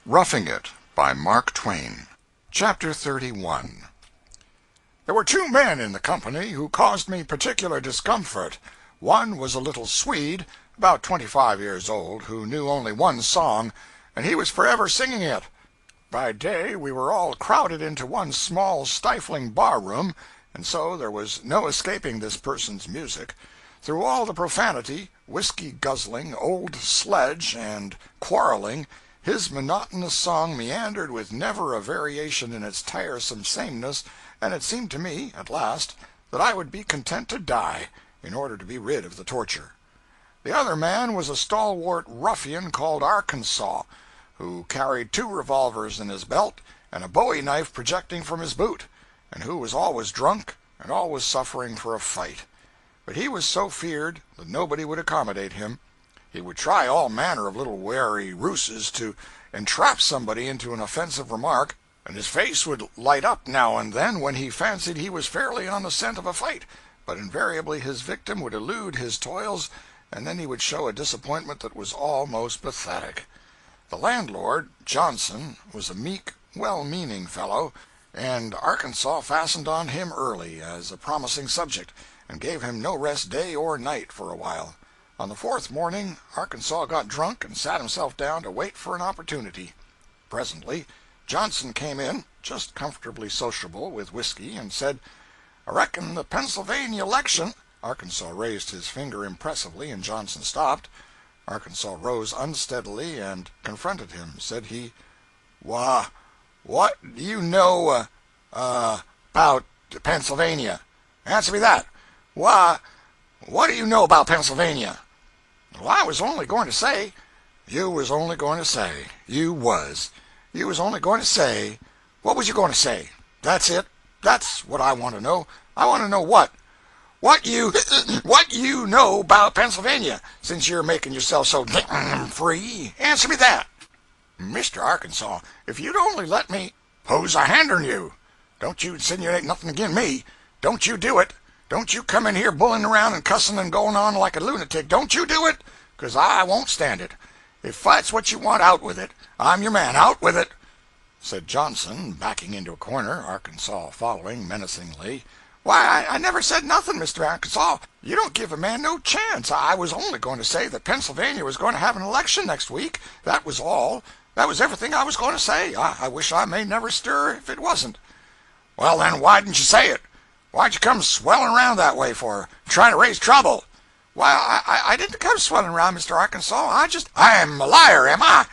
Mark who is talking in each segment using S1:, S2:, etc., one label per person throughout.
S1: Roughing It by Mark Twain. Chapter 31. There were two men in the company who caused me particular discomfort. One was a little Swede, about 25 years old, who knew only one song, and he was forever singing it. By day we were all crowded into one small, stifling bar-room, and so there was no escaping this person's music. Through all the profanity, whiskey-guzzling, old sledge, and quarreling, his monotonous song meandered with never a variation in its tiresome sameness, and it seemed to me, at last, that I would be content to die, in order to be rid of the torture. The other man was a stalwart ruffian called Arkansas, who carried 2 revolvers in his belt and a bowie knife projecting from his boot, and who was always drunk and always suffering for a fight. But he was so feared that nobody would accommodate him. He would try all manner of little wary ruses to entrap somebody into an offensive remark, and his face would light up now and then when he fancied he was fairly on the scent of a fight, but invariably his victim would elude his toils, and then he would show a disappointment that was almost pathetic. The landlord, Johnson, was a meek, well-meaning fellow, and Arkansas fastened on him early as a promising subject, and gave him no rest day or night for a while. On the 4th morning, Arkansas got drunk and sat himself down to wait for an opportunity. Presently, Johnson came in, just comfortably sociable with whiskey, and said, "I reckon the Pennsylvania election—" Arkansas raised his finger impressively, and Johnson stopped. Arkansas rose unsteadily and confronted him. Said he, "Why, what do you know, about Pennsylvania? Answer me that. Why, what do you know about Pennsylvania?" "Well, I was only going to say—" "You was only going to say. You was. You was only going to say. What was you going to say? That's it. That's what I want to know. I want to know what. What you know about Pennsylvania, since you're making yourself so free. Answer me that." "Mr. Arkansas, if you'd only let me—" "Who's a-handern you? Don't you insinuate nothing agin me. Don't you do it. Don't you come in here bulling around and cussing and going on like a lunatic. Don't you do it, 'cause I won't stand it. If that's what you want, out with it. I'm your man. Out with it," said Johnson, backing into a corner, Arkansas following menacingly. "Why, I never said nothing, Mr. Arkansas. You don't give a man no chance. I was only going to say that Pennsylvania was going to have an election next week. That was all. That was everything I was going to say. I wish I may never stir if it wasn't." "Well, then, why didn't you say it? Why'd you come swelling around that way for? Trying to raise trouble?" "Why, I didn't come swelling around, Mr. Arkansas. I'm a liar, am I?"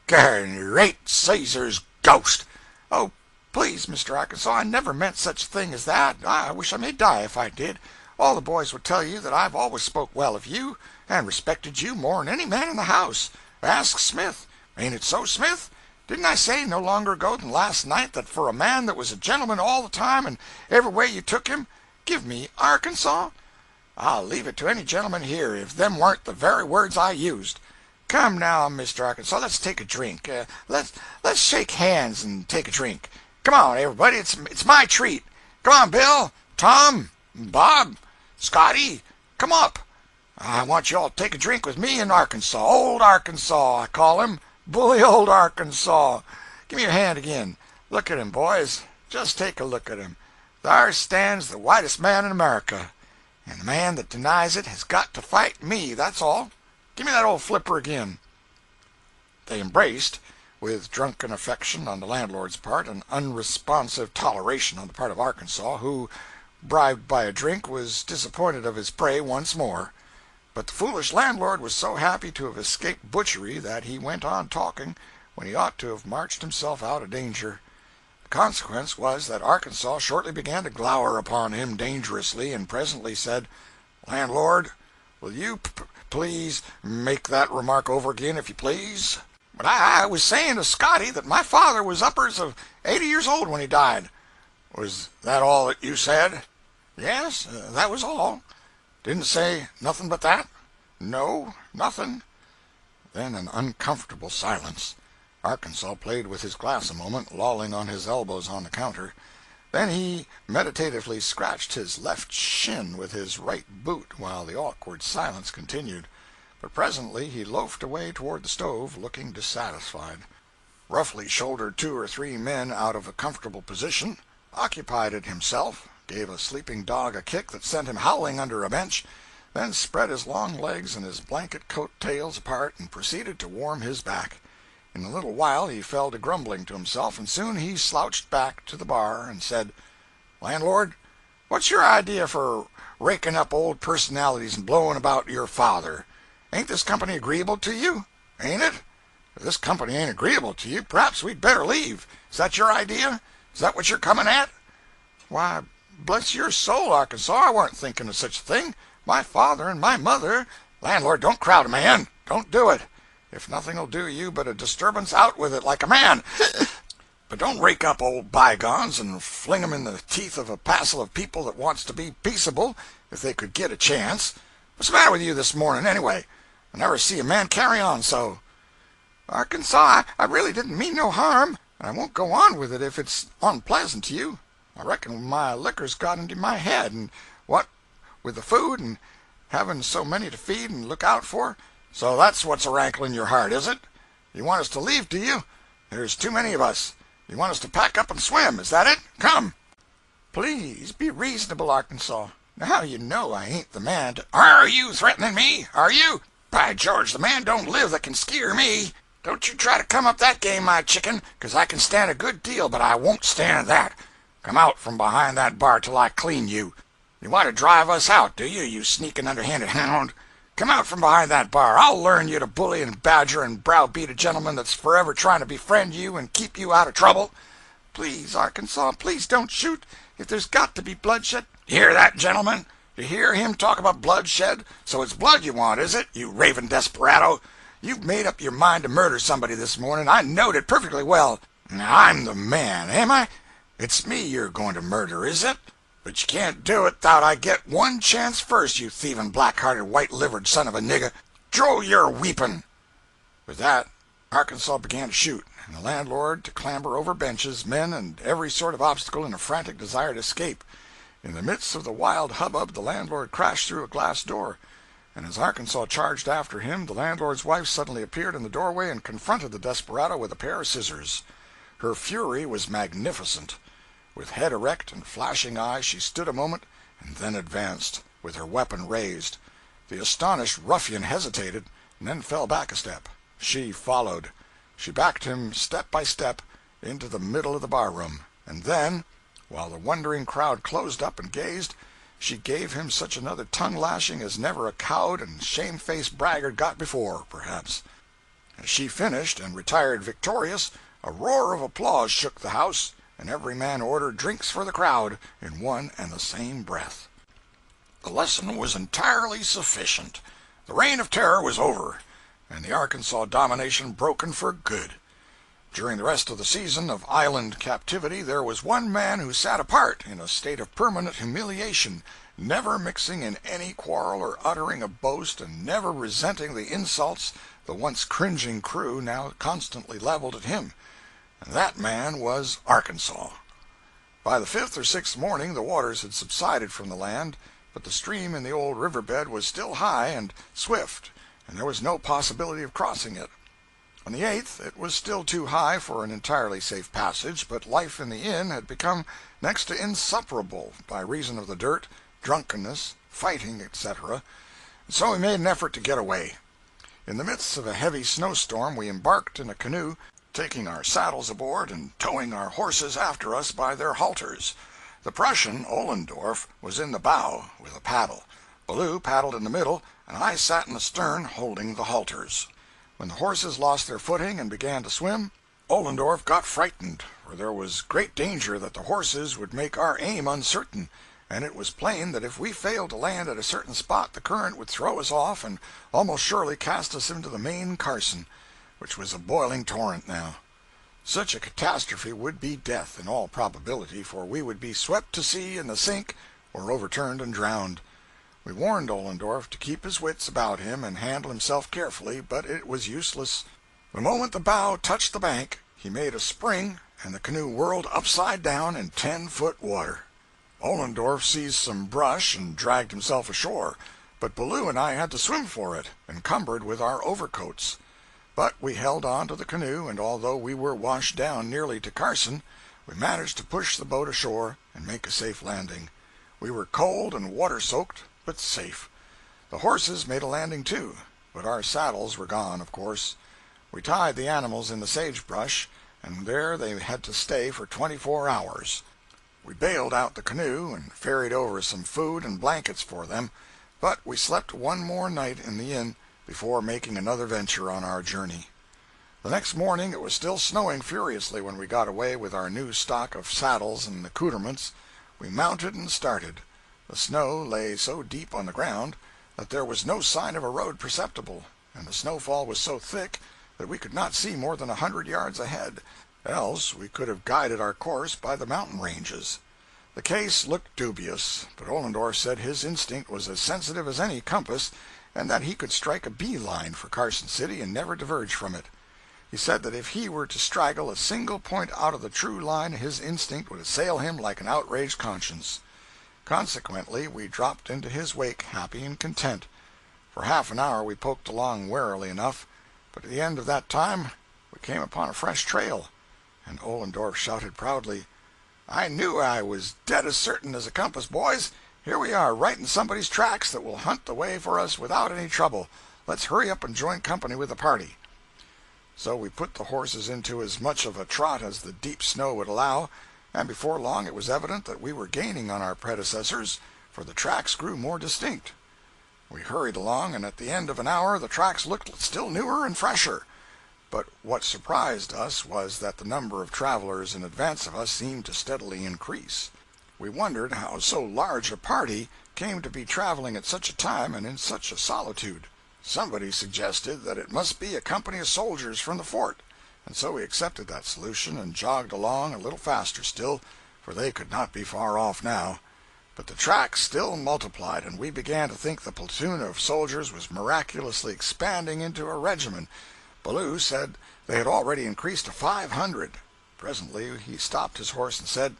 S1: "Great Caesar's ghost!" "Oh, please, Mr. Arkansas, I never meant such a thing as that. I wish I may die if I did. All the boys would tell you that I've always spoke well of you, and respected you more'n any man in the house. Ask Smith. Ain't it so, Smith? Didn't I say no longer ago than last night that for a man that was a gentleman all the time and every way you took him—" "Give me Arkansas?" "I'll leave it to any gentleman here if them warn't the very words I used. Come now, Mr. Arkansas, let's take a drink. Let's shake hands and take a drink. Come on, everybody, it's my treat. Come on, Bill, Tom, Bob, Scotty, come up. I want you all to take a drink with me in Arkansas. Old Arkansas, I call him. Bully old Arkansas. Give me your hand again. Look at him, boys. Just take a look at him. There stands the whitest man in America, and the man that denies it has got to fight me, that's all. Give me that old flipper again." They embraced, with drunken affection on the landlord's part and unresponsive toleration on the part of Arkansas, who, bribed by a drink, was disappointed of his prey once more. But the foolish landlord was so happy to have escaped butchery that he went on talking when he ought to have marched himself out of danger. The consequence was that Arkansas shortly began to glower upon him dangerously, and presently said, "Landlord, will you please make that remark over again, if you please?" "But I was saying to Scotty that my father was uppers of 80 years old when he died." "Was that all that you said?" "Yes, that was all." "Didn't say nothing but that?" "No, nothing." Then an uncomfortable silence. Arkansas played with his glass a moment, lolling on his elbows on the counter. Then he meditatively scratched his left shin with his right boot while the awkward silence continued. But presently he loafed away toward the stove, looking dissatisfied. roughly shouldered 2 or 3 men out of a comfortable position, occupied it himself, gave a sleeping dog a kick that sent him howling under a bench, then spread his long legs and his blanket coat tails apart and proceeded to warm his back. In a little while he fell to grumbling to himself, and soon he slouched back to the bar and said, "Landlord, what's your idea for raking up old personalities and blowing about your father? Ain't this company agreeable to you? Ain't it? If this company ain't agreeable to you, perhaps we'd better leave. Is that your idea? Is that what you're coming at?" "Why, bless your soul, Arkansas, I warn't thinking of such a thing. My father and my mother—" "Landlord, don't crowd a man. Don't do it. If nothing'll do you but a disturbance, out with it like a man. But don't rake up old bygones and fling 'em in the teeth of a passel of people that wants to be peaceable if they could get a chance. What's the matter with you this morning, anyway? I never see a man carry on so." "Arkansas, I really didn't mean no harm, and I won't go on with it if it's unpleasant to you. I reckon my liquor's got into my head, and what with the food and having so many to feed and look out for—" "So that's what's a rankling your heart, is it? You want us to leave, do you? There's too many of us. You want us to pack up and swim, is that it? Come." "Please be reasonable, Arkansas. Now you know I ain't the man to—" "Are you threatening me? Are you? By George, the man don't live that can skeer me. Don't you try to come up that game, my chicken, 'cause I can stand a good deal, but I won't stand that. Come out from behind that bar till I clean you. You want to drive us out, do you, you sneaking underhanded hound? Come out from behind that bar. I'll learn you to bully and badger and browbeat a gentleman that's forever trying to befriend you and keep you out of trouble." "Please, Arkansas, please don't shoot. If there's got to be bloodshed—" "Hear that, gentlemen? You hear him talk about bloodshed? So it's blood you want, is it, you raving desperado? You've made up your mind to murder somebody this morning. I knowed it perfectly well. Now, I'm the man, am I? It's me you're going to murder, is it? But you can't do it 'thout I get one chance first, you thieving, black-hearted, white-livered son of a nigger. Draw your weepon." With that, Arkansas began to shoot, and the landlord to clamber over benches, men, and every sort of obstacle in a frantic desire to escape. In the midst of the wild hubbub, the landlord crashed through a glass door, and as Arkansas charged after him, the landlord's wife suddenly appeared in the doorway and confronted the desperado with a pair of scissors. Her fury was magnificent. With head erect and flashing eyes, she stood a moment and then advanced, with her weapon raised. The astonished ruffian hesitated, and then fell back a step. She followed. She backed him step by step into the middle of the barroom, and then, while the wondering crowd closed up and gazed, she gave him such another tongue-lashing as never a cowed and shame-faced braggart got before, perhaps. As she finished and retired victorious, a roar of applause shook the house, and every man ordered drinks for the crowd in one and the same breath. The lesson was entirely sufficient. The reign of terror was over, and the Arkansas domination broken for good. During the rest of the season of island captivity there was one man who sat apart in a state of permanent humiliation, never mixing in any quarrel or uttering a boast, and never resenting the insults the once cringing crew now constantly leveled at him. And that man was Arkansas. By the 5th or 6th morning the waters had subsided from the land, but the stream in the old river bed was still high and swift, and there was no possibility of crossing it. On the 8th it was still too high for an entirely safe passage, but life in the inn had become next to insupportable by reason of the dirt, drunkenness, fighting, etc., and so we made an effort to get away. In the midst of a heavy snowstorm we embarked in a canoe, taking our saddles aboard and towing our horses after us by their halters. The Prussian, Ollendorf, was in the bow with a paddle. Ballou paddled in the middle, and I sat in the stern holding the halters. When the horses lost their footing and began to swim, Ollendorf got frightened, for there was great danger that the horses would make our aim uncertain, and it was plain that if we failed to land at a certain spot the current would throw us off and almost surely cast us into the main Carson, which was a boiling torrent now. Such a catastrophe would be death in all probability, for we would be swept to sea in the sink or overturned and drowned. We warned Ollendorf to keep his wits about him and handle himself carefully, but it was useless. The moment the bow touched the bank, he made a spring, and the canoe whirled upside down in 10-foot water. Ollendorf seized some brush and dragged himself ashore, but Ballou and I had to swim for it, encumbered with our overcoats. But we held on to the canoe, and although we were washed down nearly to Carson, we managed to push the boat ashore and make a safe landing. We were cold and water-soaked, but safe. The horses made a landing too, but our saddles were gone, of course. We tied the animals in the sagebrush, and there they had to stay for 24 hours. We bailed out the canoe and ferried over some food and blankets for them, but we slept one more night in the inn before making another venture on our journey. The next morning it was still snowing furiously when we got away with our new stock of saddles and accoutrements. We mounted and started. The snow lay so deep on the ground that there was no sign of a road perceptible, and the snowfall was so thick that we could not see more than 100 yards ahead, else we could have guided our course by the mountain ranges. The case looked dubious, but Ollendorf said his instinct was as sensitive as any compass, and that he could strike a bee line for Carson City and never diverge from it. He said that if he were to straggle a single point out of the true line, his instinct would assail him like an outraged conscience. Consequently, we dropped into his wake, happy and content. For half an hour we poked along warily enough, but at the end of that time we came upon a fresh trail, and Ollendorf shouted proudly, "I knew I was dead as certain as a compass, boys. Here we are, right in somebody's tracks that will hunt the way for us without any trouble. Let's hurry up and join company with the party." So we put the horses into as much of a trot as the deep snow would allow, and before long it was evident that we were gaining on our predecessors, for the tracks grew more distinct. We hurried along, and at the end of an hour the tracks looked still newer and fresher. But what surprised us was that the number of travelers in advance of us seemed to steadily increase. We wondered how so large a party came to be traveling at such a time and in such a solitude. Somebody suggested that it must be a company of soldiers from the fort, and so we accepted that solution and jogged along a little faster still, for they could not be far off now. But the tracks still multiplied, and we began to think the platoon of soldiers was miraculously expanding into a regiment. Ballou said they had already increased to 500. Presently he stopped his horse and said,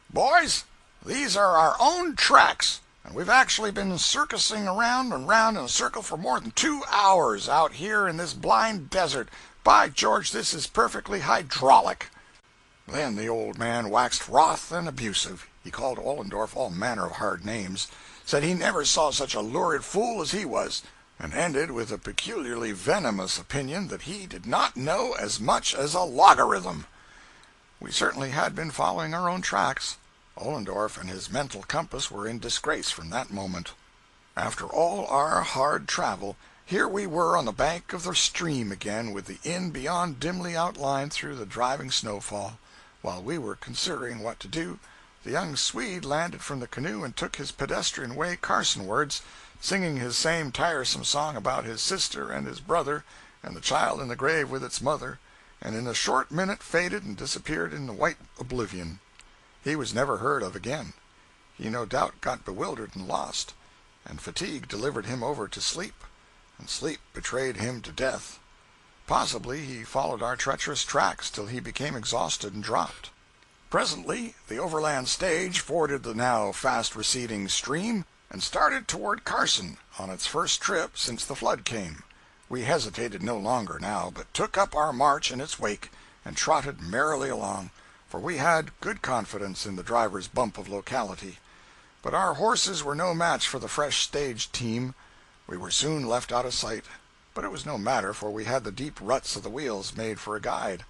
S1: "Boys, these are our own tracks, and we've actually been circusing around and round in a circle for more than 2 hours out here in this blind desert. By George, this is perfectly hydraulic." Then the old man waxed wroth and abusive. He called Ollendorf all manner of hard names, said he never saw such a lurid fool as he was, and ended with a peculiarly venomous opinion that he did not know as much as a logarithm. We certainly had been following our own tracks. Ollendorf and his mental compass were in disgrace from that moment. After all our hard travel, here we were on the bank of the stream again, with the inn beyond dimly outlined through the driving snowfall. While we were considering what to do, the young Swede landed from the canoe and took his pedestrian way Carsonwards, singing his same tiresome song about his sister and his brother and the child in the grave with its mother, and in a short minute faded and disappeared in the white oblivion. He was never heard of again. He no doubt got bewildered and lost, and fatigue delivered him over to sleep, and sleep betrayed him to death. Possibly he followed our treacherous tracks till he became exhausted and dropped. Presently the overland stage forded the now fast-receding stream and started toward Carson on its first trip since the flood came. We hesitated no longer now, but took up our march in its wake and trotted merrily along, for we had good confidence in the driver's bump of locality. But our horses were no match for the fresh stage team. We were soon left out of sight, but it was no matter, for we had the deep ruts of the wheels made for a guide.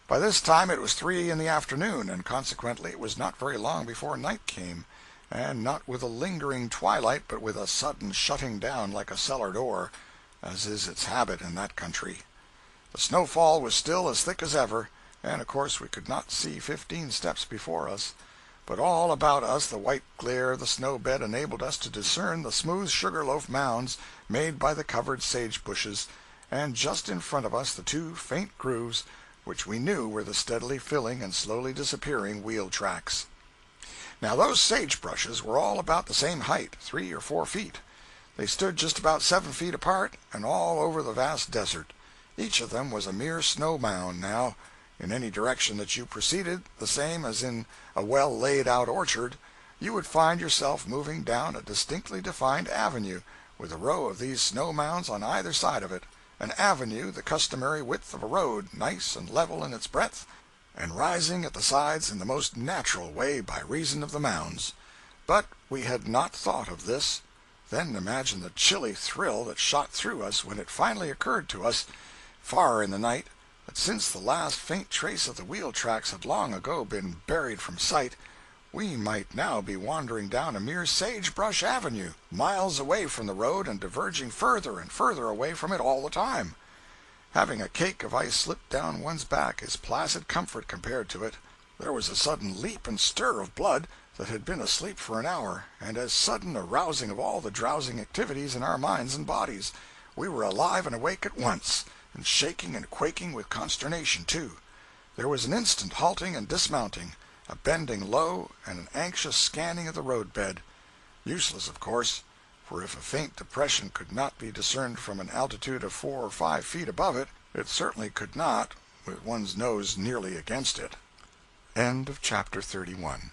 S1: By this time it was 3 in the afternoon, and consequently it was not very long before night came, and not with a lingering twilight, but with a sudden shutting down like a cellar door, as is its habit in that country. The snowfall was still as thick as ever, and of course we could not see 15 steps before us, but all about us the white glare of the snow bed enabled us to discern the smooth sugar-loaf mounds made by the covered sage-bushes, and just in front of us the 2 faint grooves which we knew were the steadily filling and slowly disappearing wheel tracks. Now those sage-bushes were all about the same height, 3 or 4 feet. They stood just about 7 feet apart, and all over the vast desert. Each of them was a mere snow mound now. In any direction that you proceeded, the same as in a well-laid-out orchard, you would find yourself moving down a distinctly defined avenue, with a row of these snow mounds on either side of it, an avenue the customary width of a road, nice and level in its breadth, and rising at the sides in the most natural way by reason of the mounds. But we had not thought of this. Then imagine the chilly thrill that shot through us when it finally occurred to us, far in the night, that since the last faint trace of the wheel tracks had long ago been buried from sight, we might now be wandering down a mere sage-brush avenue, miles away from the road and diverging further and further away from it all the time. Having a cake of ice slipped down one's back is placid comfort compared to it. There was a sudden leap and stir of blood that had been asleep for an hour, and as sudden a rousing of all the drowsing activities in our minds and bodies. We were alive and awake at once, and shaking and quaking with consternation, too. There was an instant halting and dismounting, a bending low, and an anxious scanning of the roadbed. Useless, of course, for if a faint depression could not be discerned from an altitude of 4 or 5 feet above it, it certainly could not with one's nose nearly against it. End of chapter 31.